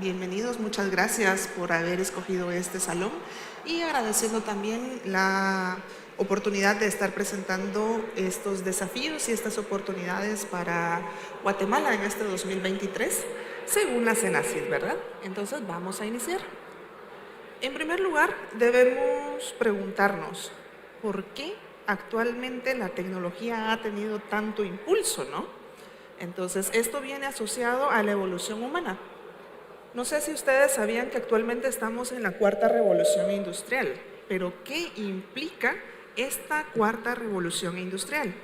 Bienvenidos, muchas gracias por haber escogido este salón y agradeciendo también la oportunidad de estar presentando estos desafíos y estas oportunidades para Guatemala en este 2023, según la CENACYT, ¿verdad? Entonces vamos a iniciar. En primer lugar, debemos preguntarnos, ¿por qué actualmente la tecnología ha tenido tanto impulso, no? Entonces, esto viene asociado a la evolución humana. No sé si ustedes sabían que actualmente estamos en la cuarta revolución industrial, pero ¿qué implica esta cuarta revolución industrial?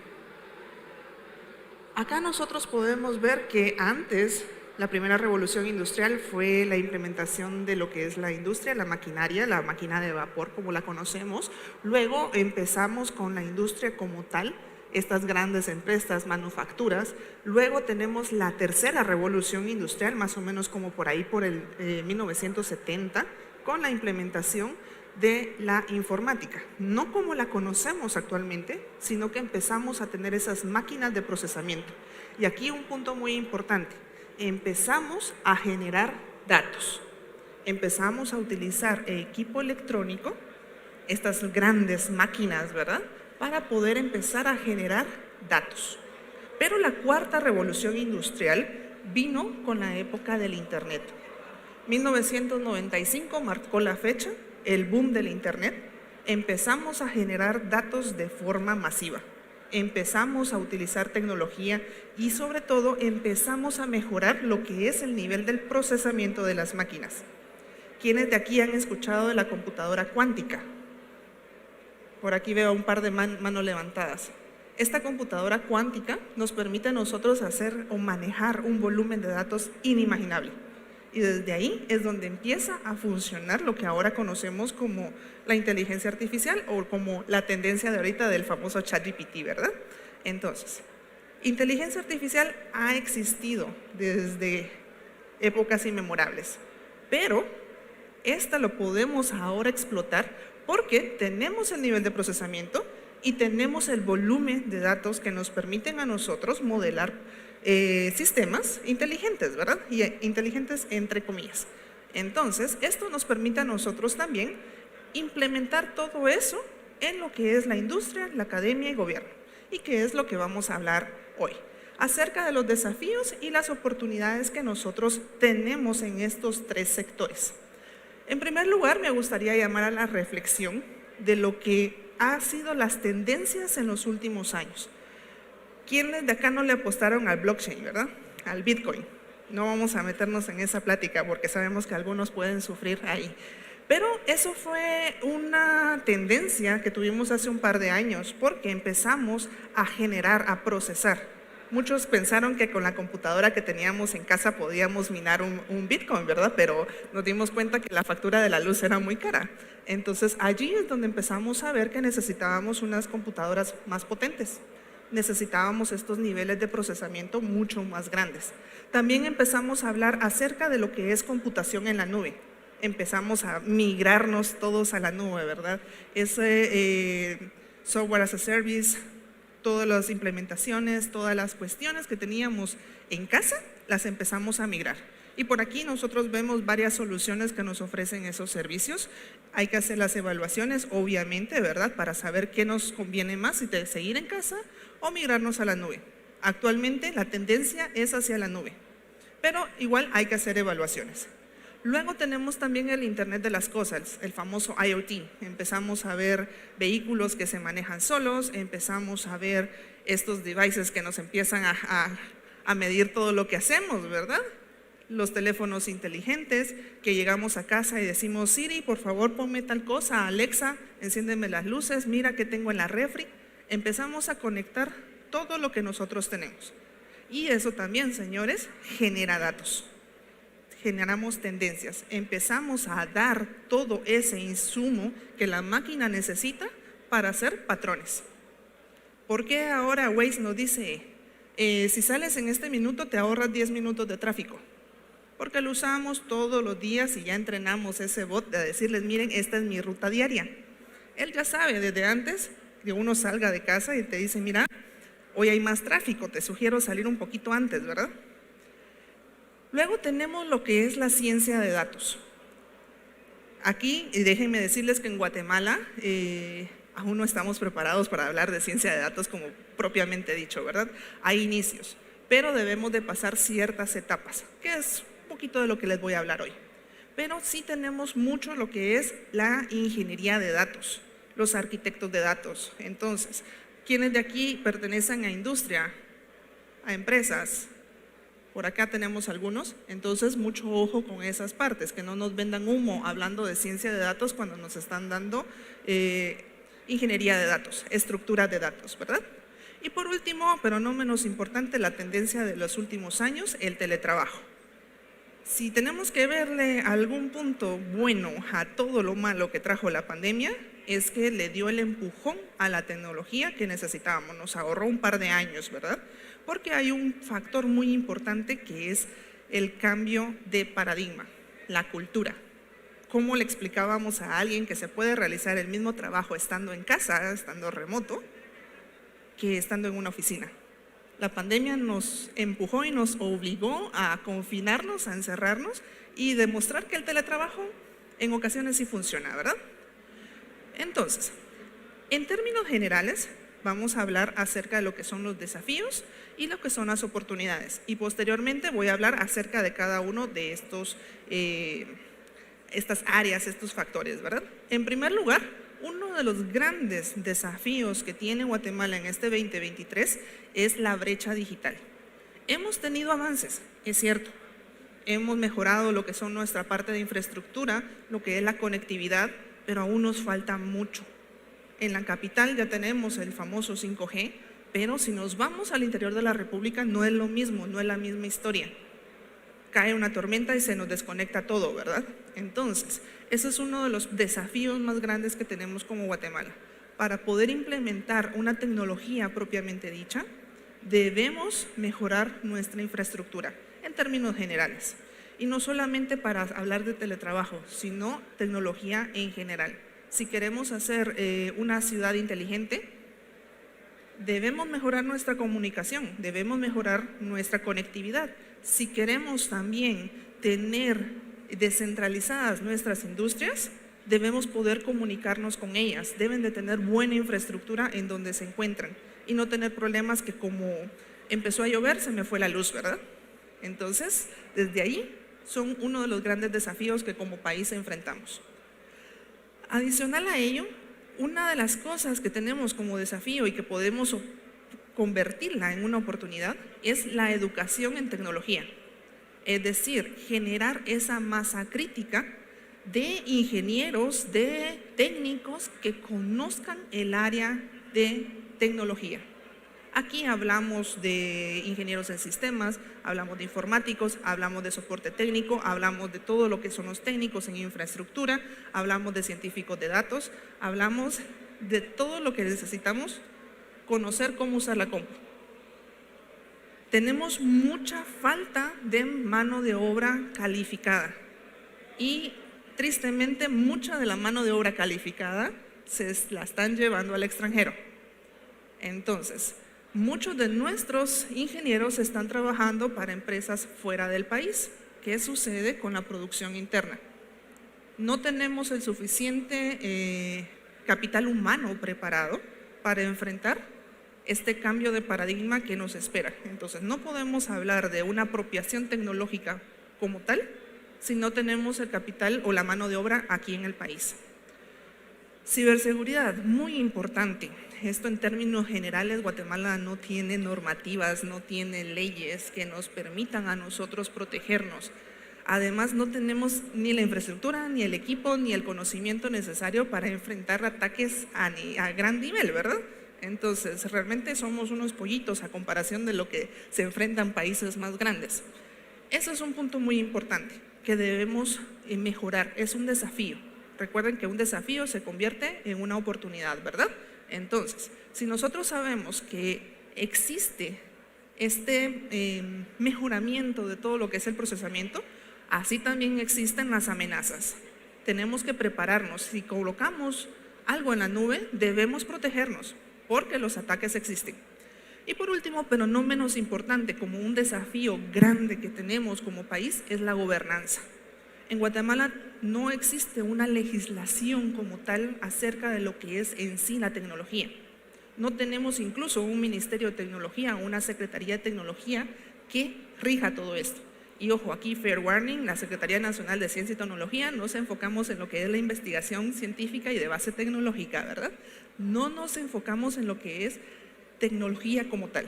Acá nosotros podemos ver que antes la primera revolución industrial fue la implementación de lo que es la industria, la maquinaria, la máquina de vapor como la conocemos. Luego empezamos con la industria como tal, estas grandes empresas, manufacturas. Luego tenemos la tercera revolución industrial, más o menos como por ahí por el 1970, con la implementación de la informática, no como la conocemos actualmente, sino que empezamos a tener esas máquinas de procesamiento. Y aquí un punto muy importante, empezamos a generar datos, empezamos a utilizar equipo electrónico, estas grandes máquinas, ¿verdad?, para poder empezar a generar datos. Pero la cuarta revolución industrial vino con la época del Internet. 1995 marcó la fecha, el boom del Internet. Empezamos a generar datos de forma masiva. Empezamos a utilizar tecnología y sobre todo empezamos a mejorar lo que es el nivel del procesamiento de las máquinas. ¿Quiénes de aquí han escuchado de la computadora cuántica? Por aquí veo un par de manos levantadas. Esta computadora cuántica nos permite a nosotros hacer o manejar un volumen de datos inimaginable. Y desde ahí es donde empieza a funcionar lo que ahora conocemos como la inteligencia artificial o como la tendencia de ahorita del famoso ChatGPT, ¿verdad? Entonces, inteligencia artificial ha existido desde épocas inmemorables, pero esta lo podemos ahora explotar porque tenemos el nivel de procesamiento y tenemos el volumen de datos que nos permiten a nosotros modelar sistemas inteligentes, ¿verdad? Y inteligentes entre comillas. Entonces, esto nos permite a nosotros también implementar todo eso en lo que es la industria, la academia y gobierno. Y que es lo que vamos a hablar hoy, acerca de los desafíos y las oportunidades que nosotros tenemos en estos tres sectores. En primer lugar, me gustaría llamar a la reflexión de lo que han sido las tendencias en los últimos años. ¿Quiénes de acá no le apostaron al blockchain, verdad? Al Bitcoin. No vamos a meternos en esa plática porque sabemos que algunos pueden sufrir ahí. Pero eso fue una tendencia que tuvimos hace un par de años porque empezamos a generar, a procesar. Muchos pensaron que con la computadora que teníamos en casa podíamos minar un Bitcoin, ¿verdad? Pero nos dimos cuenta que la factura de la luz era muy cara. Entonces allí es donde empezamos a ver que necesitábamos unas computadoras más potentes. Necesitábamos estos niveles de procesamiento mucho más grandes. También empezamos a hablar acerca de lo que es computación en la nube. Empezamos a migrarnos todos a la nube, ¿verdad? Ese software as a service, todas las implementaciones, todas las cuestiones que teníamos en casa, las empezamos a migrar. Y por aquí nosotros vemos varias soluciones que nos ofrecen esos servicios. Hay que hacer las evaluaciones, obviamente, ¿verdad?, para saber qué nos conviene más, si seguir en casa o migrarnos a la nube. Actualmente la tendencia es hacia la nube, pero igual hay que hacer evaluaciones. Luego tenemos también el Internet de las cosas, el famoso IoT. Empezamos a ver vehículos que se manejan solos, empezamos a ver estos devices que nos empiezan a medir todo lo que hacemos, ¿verdad? Los teléfonos inteligentes que llegamos a casa y decimos: Siri, por favor ponme tal cosa, Alexa, enciéndeme las luces, mira qué tengo en la refri. Empezamos a conectar todo lo que nosotros tenemos. Y eso también, señores, genera datos. Generamos tendencias, empezamos a dar todo ese insumo que la máquina necesita para hacer patrones. ¿Por qué ahora Waze nos dice, si sales en este minuto te ahorras 10 minutos de tráfico? Porque lo usamos todos los días y ya entrenamos ese bot de decirles: miren, esta es mi ruta diaria. Él ya sabe desde antes que uno salga de casa y te dice: mira, hoy hay más tráfico, te sugiero salir un poquito antes, ¿verdad? Luego tenemos lo que es la ciencia de datos. Aquí, y déjenme decirles que en Guatemala aún no estamos preparados para hablar de ciencia de datos como propiamente dicho, ¿verdad? Hay inicios, pero debemos de pasar ciertas etapas, que es un poquito de lo que les voy a hablar hoy. Pero sí tenemos mucho lo que es la ingeniería de datos, los arquitectos de datos. Entonces, ¿quiénes de aquí pertenecen a industria, a empresas? Por acá tenemos algunos, entonces mucho ojo con esas partes, que no nos vendan humo hablando de ciencia de datos cuando nos están dando ingeniería de datos, estructuras de datos, ¿verdad? Y por último, pero no menos importante, la tendencia de los últimos años, el teletrabajo. Si tenemos que verle algún punto bueno a todo lo malo que trajo la pandemia, es que le dio el empujón a la tecnología que necesitábamos, nos ahorró un par de años, ¿verdad? Porque hay un factor muy importante que es el cambio de paradigma, la cultura. ¿Cómo le explicábamos a alguien que se puede realizar el mismo trabajo estando en casa, estando remoto, que estando en una oficina? La pandemia nos empujó y nos obligó a confinarnos, a encerrarnos y demostrar que el teletrabajo en ocasiones sí funciona, ¿verdad? Entonces, en términos generales, vamos a hablar acerca de lo que son los desafíos y lo que son las oportunidades. Y posteriormente voy a hablar acerca de cada uno de estas áreas, estos factores, ¿verdad? En primer lugar, uno de los grandes desafíos que tiene Guatemala en este 2023 es la brecha digital. Hemos tenido avances, es cierto. Hemos mejorado lo que son nuestra parte de infraestructura, lo que es la conectividad, pero aún nos falta mucho. En la capital ya tenemos el famoso 5G, pero si nos vamos al interior de la República no es lo mismo, no es la misma historia. Cae una tormenta y se nos desconecta todo, ¿verdad? Entonces, ese es uno de los desafíos más grandes que tenemos como Guatemala. Para poder implementar una tecnología propiamente dicha, debemos mejorar nuestra infraestructura en términos generales. Y no solamente para hablar de teletrabajo, sino tecnología en general. Si queremos hacer una ciudad inteligente, debemos mejorar nuestra comunicación, debemos mejorar nuestra conectividad. Si queremos también tener descentralizadas nuestras industrias, debemos poder comunicarnos con ellas, deben de tener buena infraestructura en donde se encuentran y no tener problemas que como empezó a llover se me fue la luz, ¿verdad? Entonces, desde ahí son uno de los grandes desafíos que como país enfrentamos. Adicional a ello, una de las cosas que tenemos como desafío y que podemos convertirla en una oportunidad es la educación en tecnología. Es decir, generar esa masa crítica de ingenieros, de técnicos que conozcan el área de tecnología. Aquí hablamos de ingenieros en sistemas, hablamos de informáticos, hablamos de soporte técnico, hablamos de todo lo que son los técnicos en infraestructura, hablamos de científicos de datos, hablamos de todo lo que necesitamos conocer cómo usar la compu. Tenemos mucha falta de mano de obra calificada y tristemente mucha de la mano de obra calificada se la están llevando al extranjero. Entonces, muchos de nuestros ingenieros están trabajando para empresas fuera del país. ¿Qué sucede con la producción interna? No tenemos el suficiente capital humano preparado para enfrentar este cambio de paradigma que nos espera. Entonces, no podemos hablar de una apropiación tecnológica como tal si no tenemos el capital o la mano de obra aquí en el país. Ciberseguridad, muy importante. Esto en términos generales, Guatemala no tiene normativas, no tiene leyes que nos permitan a nosotros protegernos. Además, no tenemos ni la infraestructura, ni el equipo, ni el conocimiento necesario para enfrentar ataques a gran nivel, ¿verdad? Entonces, realmente somos unos pollitos a comparación de lo que se enfrentan países más grandes. Eso es un punto muy importante que debemos mejorar, es un desafío. Recuerden que un desafío se convierte en una oportunidad, ¿verdad? Entonces, si nosotros sabemos que existe este mejoramiento de todo lo que es el procesamiento, así también existen las amenazas. Tenemos que prepararnos. Si colocamos algo en la nube, debemos protegernos porque los ataques existen. Y por último, pero no menos importante, como un desafío grande que tenemos como país, es la gobernanza. En Guatemala no existe una legislación como tal acerca de lo que es en sí la tecnología. No tenemos incluso un Ministerio de Tecnología o una Secretaría de Tecnología que rija todo esto. Y ojo, aquí fair warning, la Secretaría Nacional de Ciencia y Tecnología nos enfocamos en lo que es la investigación científica y de base tecnológica, ¿verdad? No nos enfocamos en lo que es tecnología como tal.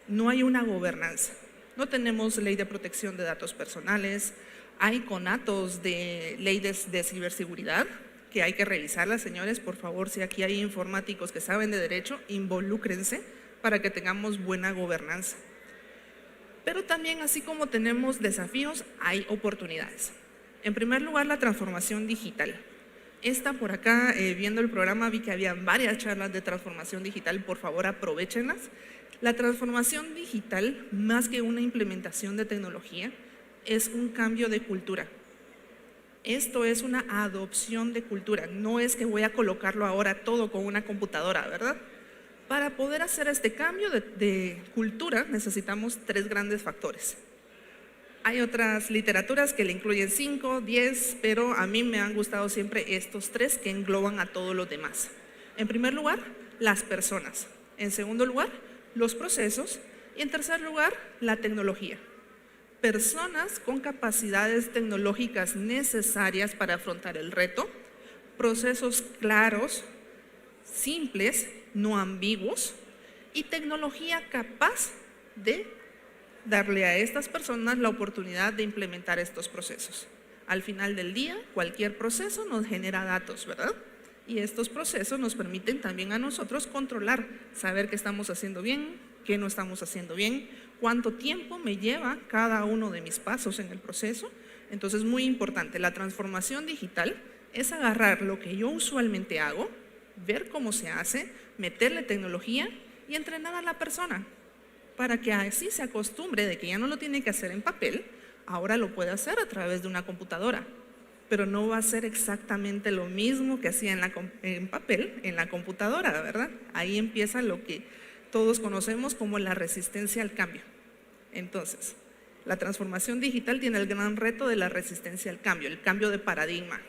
No hay una gobernanza. No tenemos ley de protección de datos personales, hay conatos de ley de ciberseguridad que hay que revisarlas, señores. Por favor, si aquí hay informáticos que saben de derecho, involúcrense para que tengamos buena gobernanza. Pero también, así como tenemos desafíos, hay oportunidades. En primer lugar, la transformación digital. Esta por acá, viendo el programa, vi que había varias charlas de transformación digital, por favor aprovéchenlas. La transformación digital, más que una implementación de tecnología, es un cambio de cultura. Esto es una adopción de cultura, no es que voy a colocarlo ahora todo con una computadora, ¿verdad? Para poder hacer este cambio de cultura necesitamos 3 grandes factores. Hay otras literaturas que le incluyen 5, 10, pero a mí me han gustado siempre estos 3 que engloban a todos los demás. En primer lugar, las personas. En segundo lugar, los procesos. Y en tercer lugar, la tecnología. Personas con capacidades tecnológicas necesarias para afrontar el reto, procesos claros, simples, no ambiguos, y tecnología capaz de darle a estas personas la oportunidad de implementar estos procesos. Al final del día, cualquier proceso nos genera datos, ¿verdad? Y estos procesos nos permiten también a nosotros controlar, saber qué estamos haciendo bien, qué no estamos haciendo bien, cuánto tiempo me lleva cada uno de mis pasos en el proceso. Entonces, muy importante, la transformación digital es agarrar lo que yo usualmente hago, ver cómo se hace, meterle tecnología y entrenar a la persona para que así se acostumbre de que ya no lo tiene que hacer en papel, ahora lo puede hacer a través de una computadora, pero no va a ser exactamente lo mismo que hacía en papel, en la computadora, ¿verdad? Ahí empieza lo que todos conocemos como la resistencia al cambio. Entonces, la transformación digital tiene el gran reto de la resistencia al cambio, el cambio de paradigma,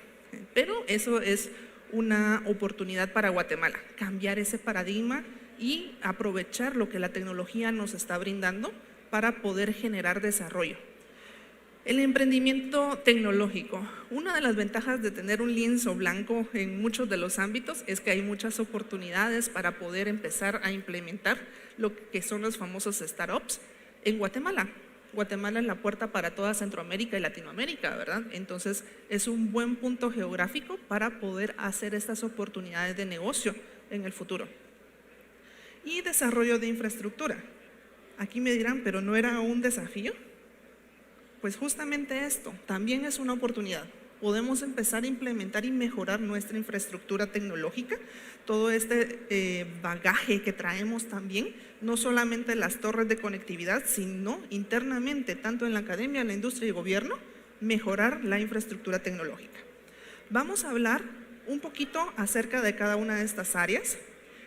pero eso es una oportunidad para Guatemala, cambiar ese paradigma y aprovechar lo que la tecnología nos está brindando para poder generar desarrollo. El emprendimiento tecnológico. Una de las ventajas de tener un lienzo blanco en muchos de los ámbitos es que hay muchas oportunidades para poder empezar a implementar lo que son los famosos startups en Guatemala. Guatemala es la puerta para toda Centroamérica y Latinoamérica, ¿verdad? Entonces es un buen punto geográfico para poder hacer estas oportunidades de negocio en el futuro. Y desarrollo de infraestructura. Aquí me dirán, ¿pero no era un desafío? Pues justamente esto, también es una oportunidad. Podemos empezar a implementar y mejorar nuestra infraestructura tecnológica, todo este bagaje que traemos también, no solamente las torres de conectividad, sino internamente, tanto en la academia, la industria y el gobierno, mejorar la infraestructura tecnológica. Vamos a hablar un poquito acerca de cada una de estas áreas.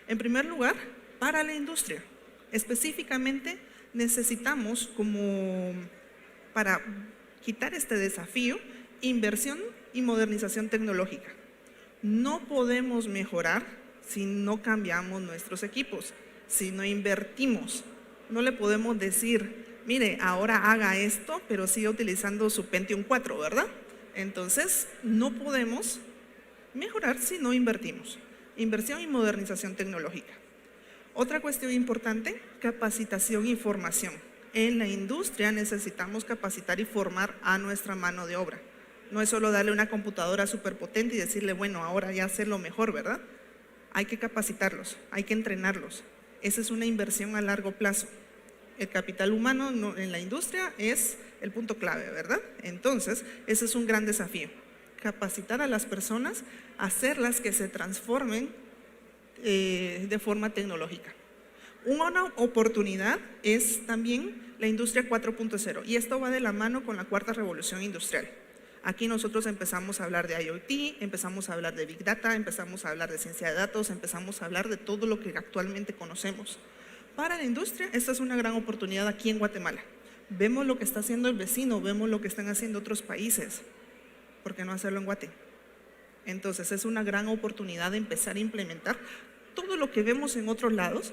En primer lugar, para la industria. Específicamente, necesitamos para quitar este desafío, inversión y modernización tecnológica. No podemos mejorar si no cambiamos nuestros equipos, si no invertimos. No le podemos decir, mire, ahora haga esto, pero siga utilizando su Pentium 4, ¿verdad? Entonces, no podemos mejorar si no invertimos. Inversión y modernización tecnológica. Otra cuestión importante, capacitación y formación. En la industria necesitamos capacitar y formar a nuestra mano de obra. No es solo darle una computadora súper potente y decirle, bueno, ahora ya hacerlo mejor, ¿verdad? Hay que capacitarlos, hay que entrenarlos. Esa es una inversión a largo plazo. El capital humano en la industria es el punto clave, ¿verdad? Entonces, ese es un gran desafío. Capacitar a las personas, hacerlas que se transformen de forma tecnológica. Una oportunidad es también la industria 4.0 y esto va de la mano con la cuarta revolución industrial. Aquí nosotros empezamos a hablar de IoT, empezamos a hablar de Big Data, empezamos a hablar de ciencia de datos, empezamos a hablar de todo lo que actualmente conocemos. Para la industria, esta es una gran oportunidad aquí en Guatemala. Vemos lo que está haciendo el vecino, vemos lo que están haciendo otros países. ¿Por qué no hacerlo en Guate? Entonces es una gran oportunidad de empezar a implementar todo lo que vemos en otros lados.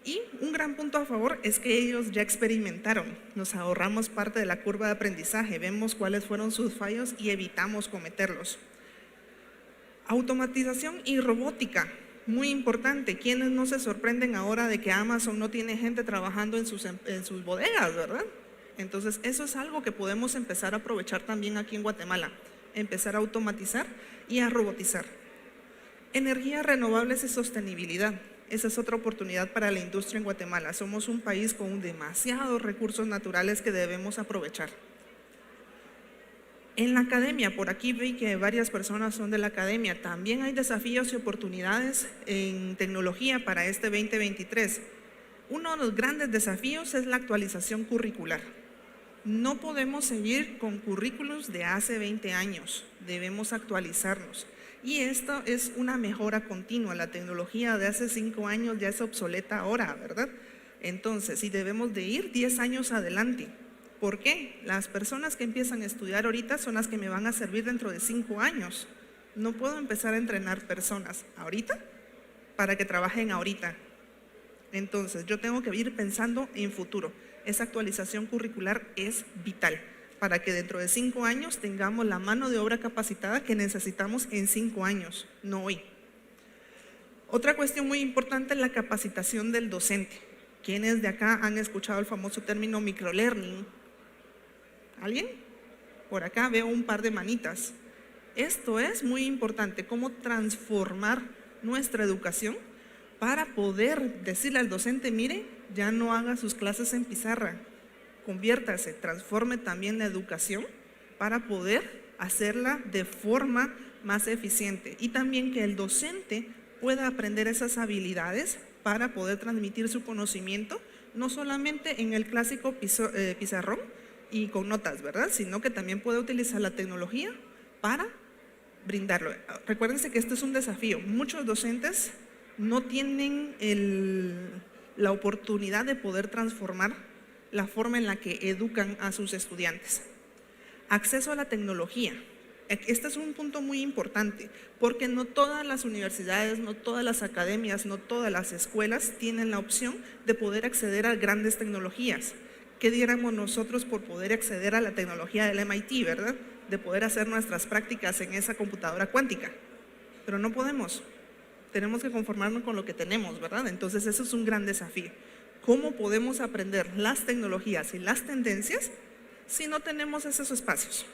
Y un gran punto a favor es que ellos ya experimentaron, nos ahorramos parte de la curva de aprendizaje, vemos cuáles fueron sus fallos y evitamos cometerlos. Automatización y robótica, muy importante. ¿Quiénes no se sorprenden ahora de que Amazon no tiene gente trabajando en sus bodegas, verdad? Entonces eso es algo que podemos empezar a aprovechar también aquí en Guatemala, empezar a automatizar y a robotizar. Energías renovables y sostenibilidad. Esa es otra oportunidad para la industria en Guatemala. Somos un país con demasiados recursos naturales que debemos aprovechar. En la academia, por aquí vi que varias personas son de la academia, también hay desafíos y oportunidades en tecnología para este 2023. Uno de los grandes desafíos es la actualización curricular. No podemos seguir con currículos de hace 20 años, debemos actualizarnos. Y esto es una mejora continua, la tecnología de hace 5 años ya es obsoleta ahora, ¿verdad? Entonces, si debemos de ir 10 años adelante. ¿Por qué? Las personas que empiezan a estudiar ahorita son las que me van a servir dentro de 5 años. No puedo empezar a entrenar personas ahorita para que trabajen ahorita. Entonces, yo tengo que ir pensando en futuro. Esa actualización curricular es vital para que dentro de 5 años tengamos la mano de obra capacitada que necesitamos en 5 años, no hoy. Otra cuestión muy importante es la capacitación del docente. ¿Quiénes de acá han escuchado el famoso término microlearning? ¿Alguien? Por acá veo un par de manitas. Esto es muy importante, cómo transformar nuestra educación para poder decirle al docente, mire, ya no haga sus clases en pizarra, conviértase, transforme también la educación para poder hacerla de forma más eficiente y también que el docente pueda aprender esas habilidades para poder transmitir su conocimiento, no solamente en el clásico pizarrón y con notas, ¿verdad? Sino que también puede utilizar la tecnología para brindarlo. Recuérdense que esto es un desafío. Muchos docentes no tienen la oportunidad de poder transformar la forma en la que educan a sus estudiantes. Acceso a la tecnología. Este es un punto muy importante porque no todas las universidades, no todas las academias, no todas las escuelas tienen la opción de poder acceder a grandes tecnologías. ¿Qué diéramos nosotros por poder acceder a la tecnología del MIT, verdad? De poder hacer nuestras prácticas en esa computadora cuántica, pero no podemos. Tenemos que conformarnos con lo que tenemos, ¿verdad? Entonces eso es un gran desafío. ¿Cómo podemos aprender las tecnologías y las tendencias si no tenemos esos espacios?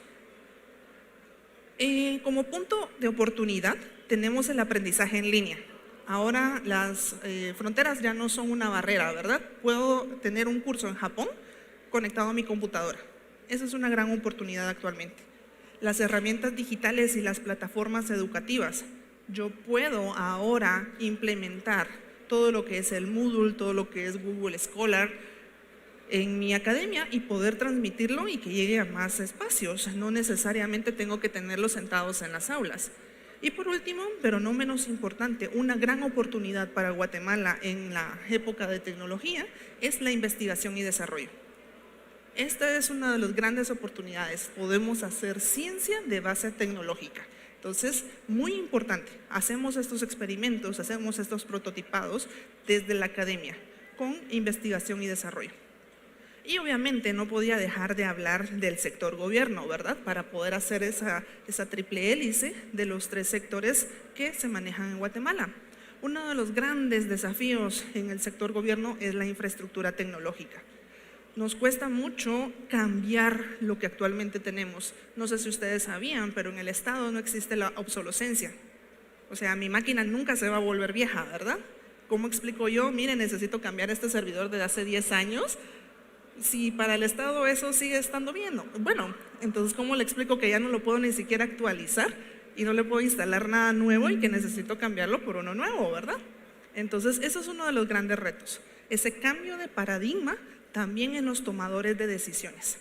Como punto de oportunidad tenemos el aprendizaje en línea. Ahora las fronteras ya no son una barrera, ¿verdad? Puedo tener un curso en Japón conectado a mi computadora. Esa es una gran oportunidad actualmente. Las herramientas digitales y las plataformas educativas. Yo puedo ahora implementar todo lo que es el Moodle, todo lo que es Google Scholar en mi academia y poder transmitirlo y que llegue a más espacios. No necesariamente tengo que tenerlos sentados en las aulas. Y por último, pero no menos importante, una gran oportunidad para Guatemala en la época de tecnología es la investigación y desarrollo. Esta es una de las grandes oportunidades. Podemos hacer ciencia de base tecnológica. Entonces, muy importante, hacemos estos experimentos, hacemos estos prototipados desde la academia con investigación y desarrollo. Y obviamente no podía dejar de hablar del sector gobierno, ¿verdad? Para poder hacer esa triple hélice de los 3 sectores que se manejan en Guatemala. Uno de los grandes desafíos en el sector gobierno es la infraestructura tecnológica. Nos cuesta mucho cambiar lo que actualmente tenemos. No sé si ustedes sabían, pero en el Estado no existe la obsolescencia. O sea, mi máquina nunca se va a volver vieja, ¿verdad? ¿Cómo explico yo? Mire, necesito cambiar este servidor de hace 10 años. Si para el Estado eso sigue estando bien, ¿no? Bueno, entonces ¿cómo le explico que ya no lo puedo ni siquiera actualizar y no le puedo instalar nada nuevo y que necesito cambiarlo por uno nuevo, ¿verdad? Entonces eso es uno de los grandes retos, ese cambio de paradigma también en los tomadores de decisiones.